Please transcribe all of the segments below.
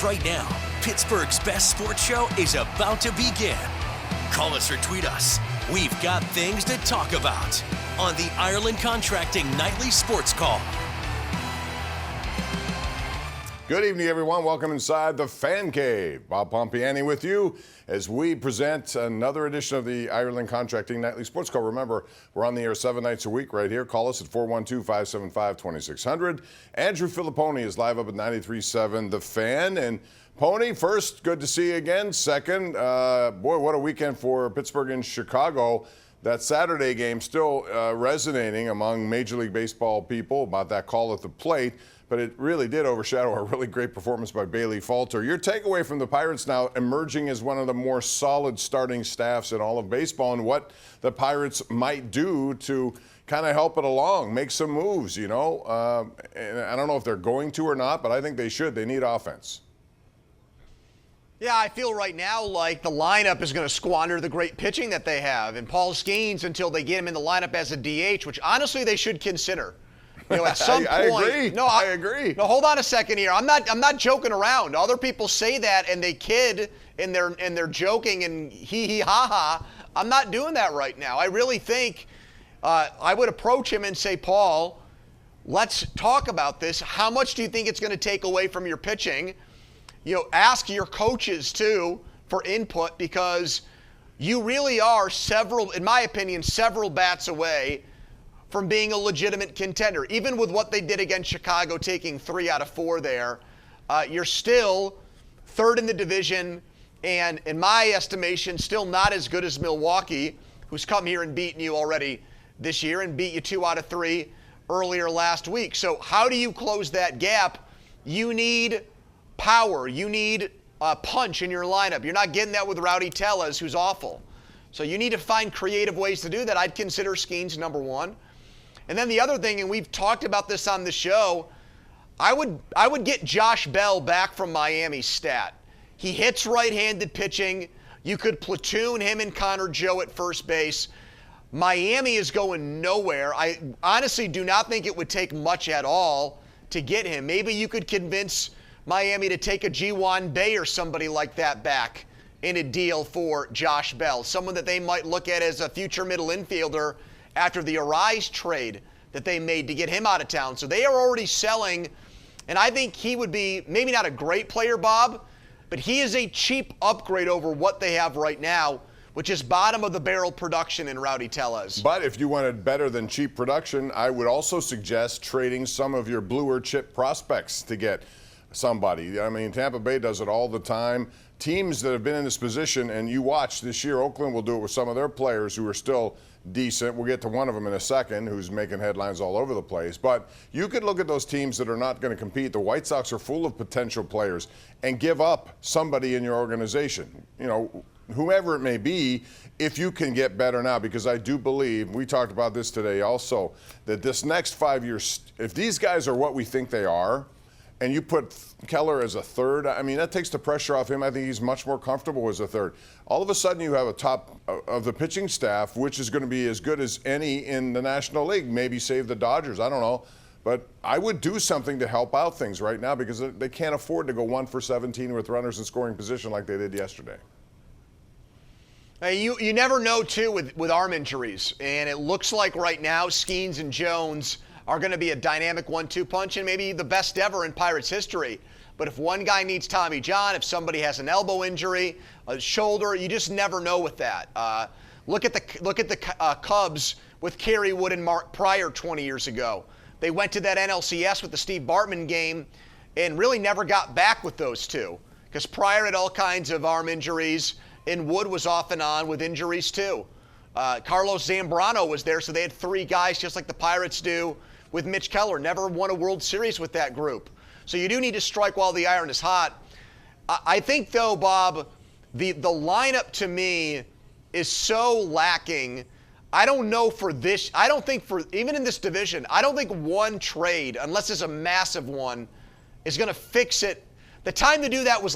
Because right now, Pittsburgh's best sports show is about to begin. Call us or tweet us. We've got things to talk about on the Ireland Contracting Nightly Sports Call. Good evening, everyone. Welcome inside the Fan Cave. Bob Pompeani with you as we present another edition of the Ireland Contracting Nightly Sports Call. Remember, we're on the air 7 nights a week right here. Call us at 412-575-2600. Andrew Fillipponi is live up at 93.7 The Fan. And Pony, first, good to see you again. Second, boy, what a weekend for Pittsburgh and Chicago. That Saturday game still resonating among Major League Baseball people about that call at the plate. But it really did overshadow a really great performance by Bailey Falter. Your takeaway from the Pirates now emerging as one of the more solid starting staffs in all of baseball, and what the Pirates might do to kind of help it along, make some moves, you know. And I don't know if they're going to or not, but I think they should. They need offense. Yeah, I feel right now like the lineup is going to squander the great pitching that they have. And Paul Skenes, until they get him in the lineup as a DH, which honestly they should consider. You know, at some I point, agree. I agree. No, hold on a second here. I'm not joking around. Other people say that and they kid and they're joking and hee ha ha. I'm not doing that right now. I really think I would approach him and say, Paul, let's talk about this. How much do you think it's going to take away from your pitching? You know, ask your coaches too for input, because you really are in my opinion, several bats away from being a legitimate contender. Even with what they did against Chicago, taking 3 out of 4 there, you're still third in the division, and in my estimation, still not as good as Milwaukee, who's come here and beaten you already this year and beat you 2 out of 3 earlier last week. So how do you close that gap? You need power. You need punch in your lineup. You're not getting that with Rowdy Tellez, who's awful. So you need to find creative ways to do that. I'd consider Skenes number one. And then the other thing, and we've talked about this on the show, I would get Josh Bell back from Miami's stat. He hits right-handed pitching. You could platoon him and Connor Joe at first base. Miami is going nowhere. I honestly do not think it would take much at all to get him. Maybe you could convince Miami to take a G1 Bay or somebody like that back in a deal for Josh Bell, someone that they might look at as a future middle infielder after the Arise trade that they made to get him out of town. So they are already selling, and I think he would be maybe not a great player, Bob, but he is a cheap upgrade over what they have right now, which is bottom of the barrel production in Rowdy Tellez. But if you wanted better than cheap production, I would also suggest trading some of your bluer chip prospects to get somebody. I mean, Tampa Bay does it all the time. Teams that have been in this position, and you watch this year, Oakland will do it with some of their players who are still decent. We'll get to one of them in a second who's making headlines all over the place. But you could look at those teams that are not going to compete. The White Sox are full of potential players, and give up somebody in your organization, you know, whoever it may be, if you can get better now. Because I do believe, we talked about this today also, that this next 5 years, if these guys are what we think they are, and you put Keller as a third, I mean, that takes the pressure off him. I think he's much more comfortable as a third. All of a sudden, you have a top of the pitching staff, which is going to be as good as any in the National League, maybe save the Dodgers. I don't know. But I would do something to help out things right now, because they can't afford to go 1 for 17 with runners in scoring position like they did yesterday. Hey, you never know, too, with arm injuries. And it looks like right now Skenes and Jones are going to be a dynamic 1-2 punch and maybe the best ever in Pirates history. But if one guy needs Tommy John, if somebody has an elbow injury, a shoulder, you just never know with that. Look at the Cubs with Kerry Wood and Mark Pryor 20 years ago. They went to that NLCS with the Steve Bartman game and really never got back with those two, because Pryor had all kinds of arm injuries and Wood was off and on with injuries too. Carlos Zambrano was there, so they had 3 guys just like the Pirates do with Mitch Keller. Never won a World Series with that group. So you do need to strike while the iron is hot. I think, though, Bob, the lineup to me is so lacking. I don't know for this. I don't think even in this division, I don't think one trade, unless it's a massive one, is going to fix it. The time to do that was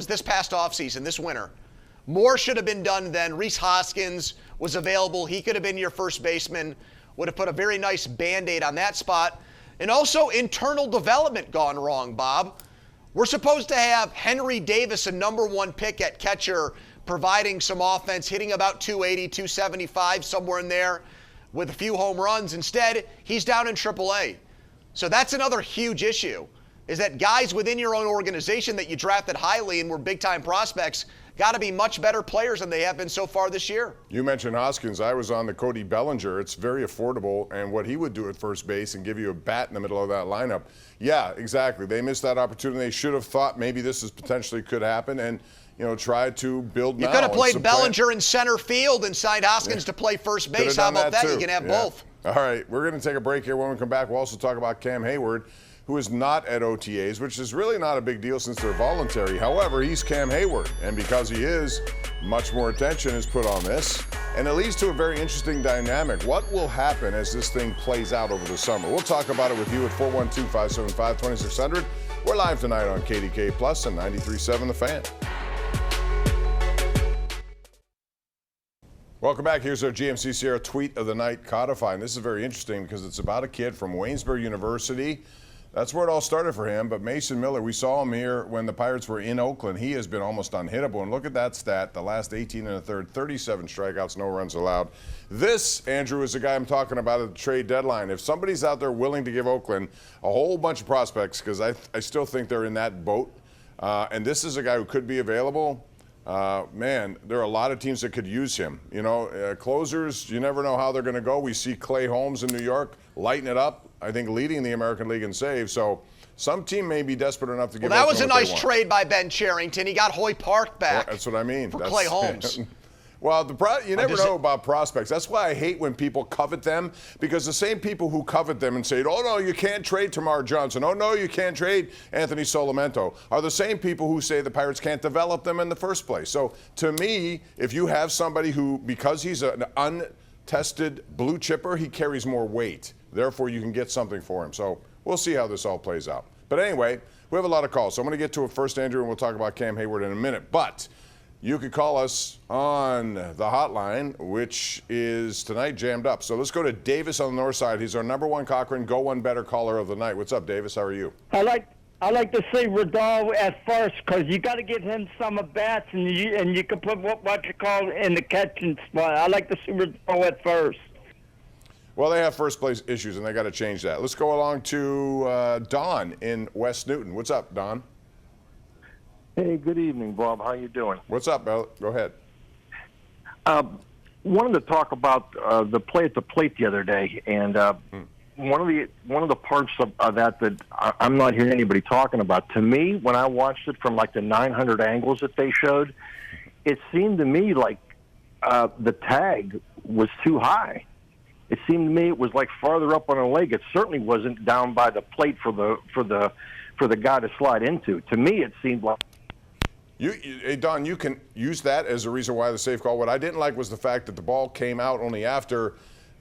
this past offseason, this winter. More should have been done then. Rhys Hoskins was available. He could have been your first baseman. Would have put a very nice Band-Aid on that spot. And also internal development gone wrong, Bob. We're supposed to have Henry Davis, a #1 pick at catcher, providing some offense, hitting about 280, 275, somewhere in there, with a few home runs. Instead, he's down in AAA. So that's another huge issue, is that guys within your own organization that you drafted highly and were big-time prospects got to be much better players than they have been so far this year. You mentioned Hoskins. I was on the Cody Bellinger. It's very affordable, and what he would do at first base and give you a bat in the middle of that lineup. Yeah, exactly. They missed that opportunity. They should have thought maybe this is potentially could happen and, tried to build now. You could have played Bellinger in center field and signed Hoskins to play first base. How about that? You can have both. All right, we're going to take a break here. When we come back, we'll also talk about Cam Heyward, who is not at OTAs, which is really not a big deal since they're voluntary. However, he's Cam Heyward, and because he is, much more attention is put on this, and it leads to a very interesting dynamic. What will happen as this thing plays out over the summer? We'll talk about it with you at 412-575-2600. We're live tonight on KDKA Plus and 93.7 The Fan. Welcome back. Here's our GMC Sierra tweet of the night codified. And this is very interesting because it's about a kid from Waynesburg University. That's where it all started for him. But Mason Miller, we saw him here when the Pirates were in Oakland. He has been almost unhittable. And look at that stat. The last 18 1/3, 37 strikeouts, no runs allowed. This, Andrew, is the guy I'm talking about at the trade deadline. If somebody's out there willing to give Oakland a whole bunch of prospects, because I still think they're in that boat, and this is a guy who could be available, man, there are a lot of teams that could use him. Closers, you never know how they're going to go. We see Clay Holmes in New York lighting it up, I think leading the American League in saves. So some team may be desperate enough to give Well, that was a nice trade by Ben Cherington. He got Hoy Park back. Well, that's what I mean. For Clay Holmes. Well, you never know about prospects. That's why I hate when people covet them, because the same people who covet them and say, oh, no, you can't trade Tamar Johnson. Oh, no, you can't trade Anthony Solimento, are the same people who say the Pirates can't develop them in the first place. So to me, if you have somebody who, because he's an untested blue chipper, he carries more weight. Therefore, you can get something for him. So we'll see how this all plays out. But anyway, we have a lot of calls. So I'm going to get to it first, Andrew, and we'll talk about Cam Heyward in a minute. But you could call us on the hotline, which is tonight jammed up. So let's go to Davis on the north side. He's our #1 Cochran Go One Better caller of the night. What's up, Davis? How are you? I like to see Rodal at first, because you got to get him some at bats, and you can put what you call in the catching spot. I like to see Rodal at first. Well, they have first place issues, and they got to change that. Let's go along to Don in West Newton. What's up, Don? Hey, good evening, Bob. How you doing? What's up, Bill? Go ahead. Wanted to talk about the play at the plate the other day, and one of the parts of that I'm not hearing anybody talking about. To me, when I watched it from like the 900 angles that they showed, it seemed to me like the tag was too high. It seemed to me it was like farther up on a leg. It certainly wasn't down by the plate for the guy to slide into. To me, it seemed like. Hey, Don, you can use that as a reason why the safe call. What I didn't like was the fact that the ball came out only after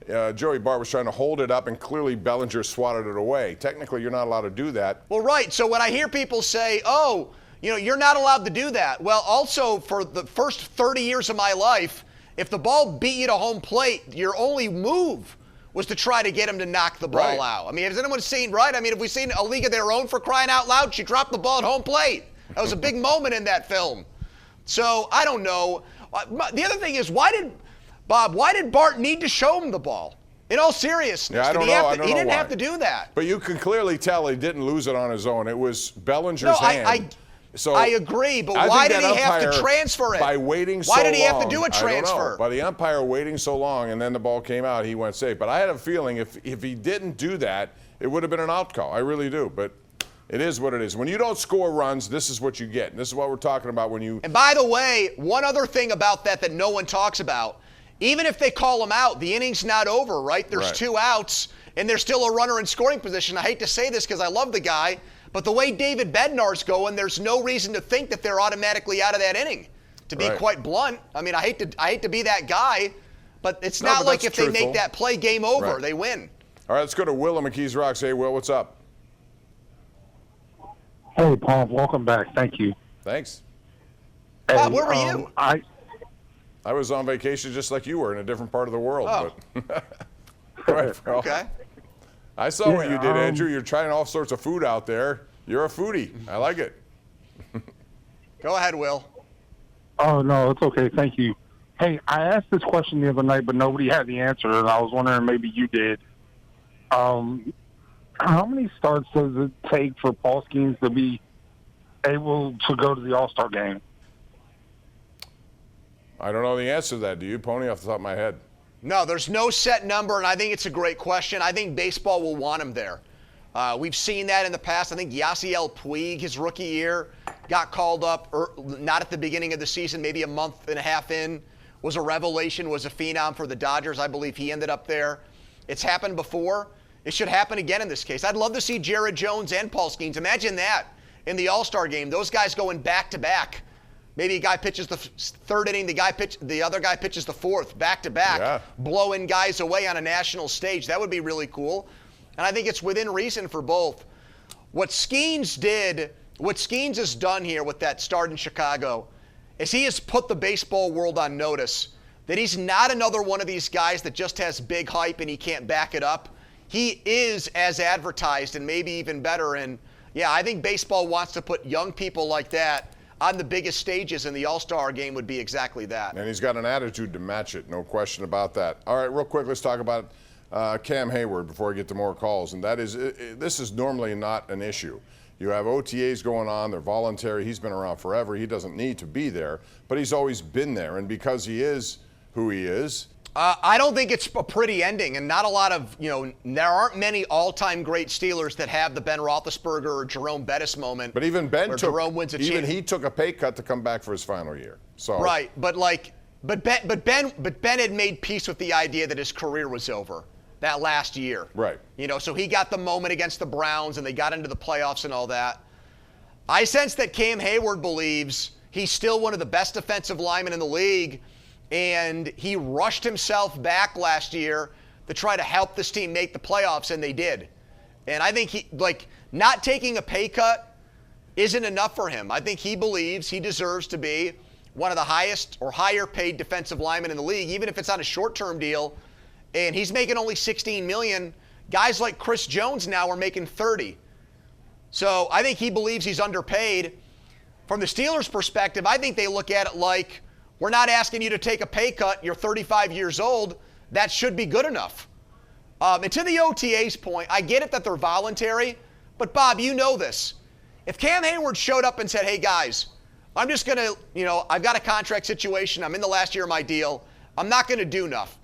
Joey Bart was trying to hold it up, and clearly Bellinger swatted it away. Technically, you're not allowed to do that. Well, right. So when I hear people say, oh, you're not allowed to do that. Well, also for the first 30 years of my life, if the ball beat you to home plate, your only move was to try to get him to knock the ball out. I mean, has anyone seen, right? I mean, have we seen a league of their own, for crying out loud? She dropped the ball at home plate. That was a big moment in that film. So I don't know. The other thing is, why did Bart need to show him the ball? In all seriousness, yeah, I don't know. He didn't have to do that. But you can clearly tell he didn't lose it on his own. It was Bellinger's hand. I agree, but why did he have to transfer it? By waiting so long. Why did he have to do a transfer? I don't know. By the umpire waiting so long, and then the ball came out, he went safe. But I had a feeling if he didn't do that, it would have been an out call. I really do. But it is what it is. When you don't score runs, this is what you get. And this is what we're talking about when you. And by the way, one other thing about that no one talks about, even if they call him out, the inning's not over, right? There's 2 outs, and there's still a runner in scoring position. I hate to say this because I love the guy, but the way David Bednar's going, there's no reason to think that they're automatically out of that inning, to be quite blunt. I mean, I hate to be that guy, but it's not like if they make that play, game over, they win. All right, let's go to Will in McKees Rocks. Hey, Will, what's up? Hey, Bob, welcome back. Thank you. Thanks. Bob, where were you? I was on vacation just like you were in a different part of the world. Oh. But all right, bro. Okay. I saw what you did, Andrew. You're trying all sorts of food out there. You're a foodie. I like it. Go ahead, Will. Oh, no, it's okay. Thank you. Hey, I asked this question the other night, but nobody had the answer, and I was wondering maybe you did. How many starts does it take for Paul Skenes to be able to go to the All-Star game? I don't know the answer to that. Do you, Pony, off the top of my head? No, there's no set number, and I think it's a great question. I think baseball will want him there. We've seen that in the past. I think Yasiel Puig, his rookie year, got called up, not at the beginning of the season, maybe a month and a half in, was a revelation, was a phenom for the Dodgers. I believe he ended up there. It's happened before. It should happen again in this case. I'd love to see Jared Jones and Paul Skenes. Imagine that in the All-Star game. Those guys going back-to-back. Maybe a guy pitches the third inning, the other guy pitches the fourth, back-to-back, blowing guys away on a national stage. That would be really cool. And I think it's within reason for both. What Skenes has done here with that start in Chicago is he has put the baseball world on notice that he's not another one of these guys that just has big hype and he can't back it up. He is as advertised and maybe even better. And, yeah, I think baseball wants to put young people like that on the biggest stages, and the All-Star game would be exactly that. And he's got an attitude to match it, no question about that. All right, real quick, let's talk about Cam Heyward before I get to more calls. And that is, this is normally not an issue. You have OTAs going on, they're voluntary. He's been around forever. He doesn't need to be there, but he's always been there. And because he is who he is, I don't think it's a pretty ending, and not a lot of, there aren't many all-time great Steelers that have the Ben Roethlisberger or Jerome Bettis moment. But even Ben he took a pay cut to come back for his final year. So right, but Ben had made peace with the idea that his career was over that last year. Right. So he got the moment against the Browns, and they got into the playoffs and all that. I sense that Cam Heyward believes he's still one of the best defensive linemen in the league. And he rushed himself back last year to try to help this team make the playoffs, and they did. And I think not taking a pay cut isn't enough for him. I think he believes he deserves to be one of the highest or higher paid defensive linemen in the league, even if it's on a short-term deal. And he's making only $16 million. Guys like Chris Jones now are making $30. So I think he believes he's underpaid. From the Steelers' perspective, I think they look at it like, we're not asking you to take a pay cut. You're 35 years old. That should be good enough. And to the OTA's point, I get it that they're voluntary, but Bob, you know this. If Cam Heyward showed up and said, hey guys, I'm just going to, I've got a contract situation. I'm in the last year of my deal. I'm not going to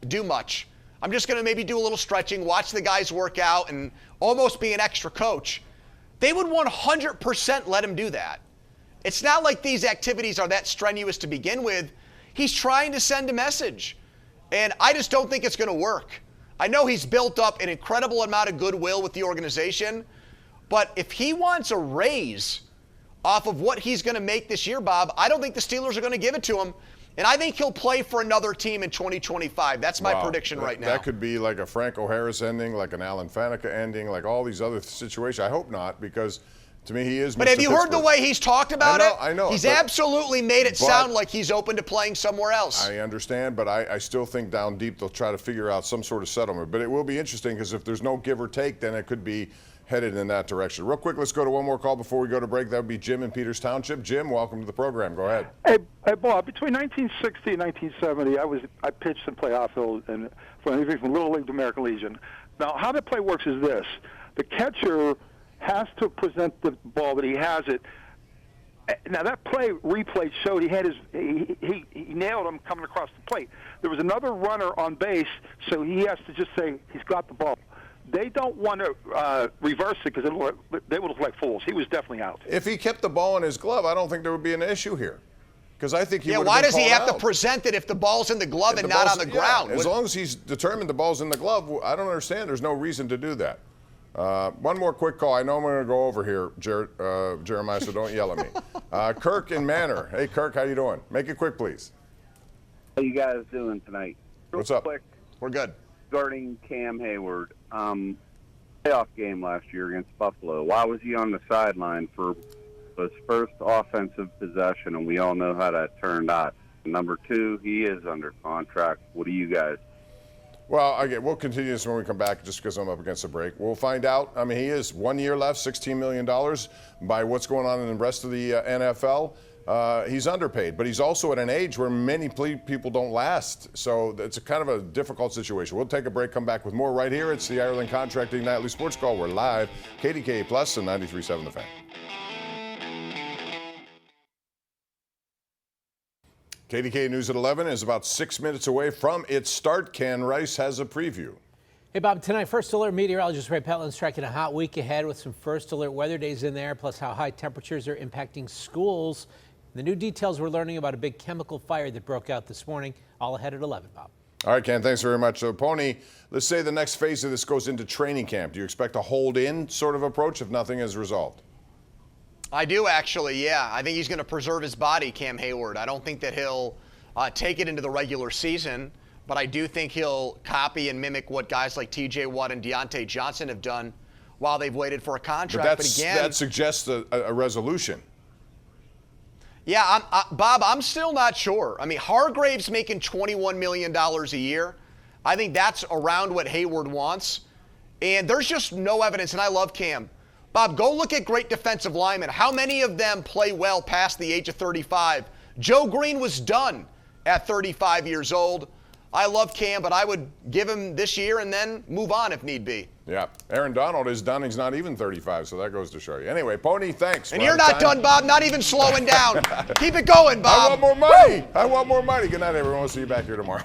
do much. I'm just going to maybe do a little stretching, watch the guys work out, and almost be an extra coach. They would 100% let him do that. It's not like these activities are that strenuous to begin with. He's trying to send a message, and I just don't think it's going to work. I know he's built up an incredible amount of goodwill with the organization, but if he wants a raise off of what he's going to make this year, Bob, I don't think the Steelers are going to give it to him, and I think he'll play for another team in 2025. That's my prediction right now. That could be like a Franco Harris ending, like an Alan Faneca ending, like all these other situations. I hope not, because to me, he is. But have you heard the way he's talked about it? I know. He's absolutely made it sound like he's open to playing somewhere else. I understand, but I still think down deep they'll try to figure out some sort of settlement. But it will be interesting because if there's no give or take, then it could be headed in that direction. Real quick, let's go to one more call before we go to break. That would be Jim in Peters Township. Jim, welcome to the program. Go ahead. Hey, Bob. Between 1960 and 1970, I pitched and played outfield and for anything from Little League to American Legion. Now, how the play works is this: the catcher has to present the ball, but he has it. Now that replay showed he nailed him coming across the plate. There was another runner on base, so he has to just say he's got the ball. They don't want to reverse it because they would look like fools. He was definitely out. If he kept the ball in his glove, I don't think there would be an issue here. Because I think he would have been why does he have called to present it if the ball's in the glove and not on the ground? As long as he's determined the ball's in the glove, I don't understand. There's no reason to do that. One more quick call. I know I'm going to go over here, Jeremiah, so don't yell at me. Kirk in Manor. Hey, Kirk, how you doing? Make it quick, please. How you guys doing tonight? What's up? Quick, we're good. regarding Cam Heyward, playoff game last year against Buffalo. Why was he on the sideline for his first offensive possession? And we all know how that turned out. Number two, he is under contract. What do you guys? Well, again, we'll continue this when we come back just because I'm up against the break. We'll find out. I mean, he is 1 year left, $16 million. By what's going on in the rest of the NFL, he's underpaid. But he's also at an age where many people don't last. So it's a kind of a difficult situation. We'll take a break, come back with more right here. It's the Ireland Contracting Nightly Sports Call. We're live, KDKA Plus and 93.7 The Fan. KDKA News at 11 is about 6 minutes away from its start. Ken Rice has a preview. Hey, Bob, tonight, First Alert meteorologist Ray Petlin's tracking a hot week ahead with some First Alert weather days in there, plus how high temperatures are impacting schools. The new details we're learning about a big chemical fire that broke out this morning, all ahead at 11, Bob. All right, Ken, thanks very much. So, Pony, let's say the next phase of this goes into training camp. Do you expect a hold-in sort of approach if nothing is resolved? I do, actually, yeah. I think he's going to preserve his body, Cam Heyward. I don't think that he'll take it into the regular season, but I do think he'll copy and mimic what guys like T.J. Watt and Deontay Johnson have done while they've waited for a contract. But again, that suggests a resolution. Yeah, Bob, I'm still not sure. I mean, Hargrave's making $21 million a year. I think that's around what Heyward wants. And there's just no evidence, and I love Cam. Bob, go look at great defensive linemen. How many of them play well past the age of 35? Joe Green was done at 35 years old. I love Cam, but I would give him this year and then move on if need be. Yeah, Aaron Donald is done. He's not even 35, so that goes to show you. Anyway, Pony, thanks. And you're not done, Bob. Not even slowing down. Keep it going, Bob. I want more money. I want more money. Good night, everyone. We'll see you back here tomorrow.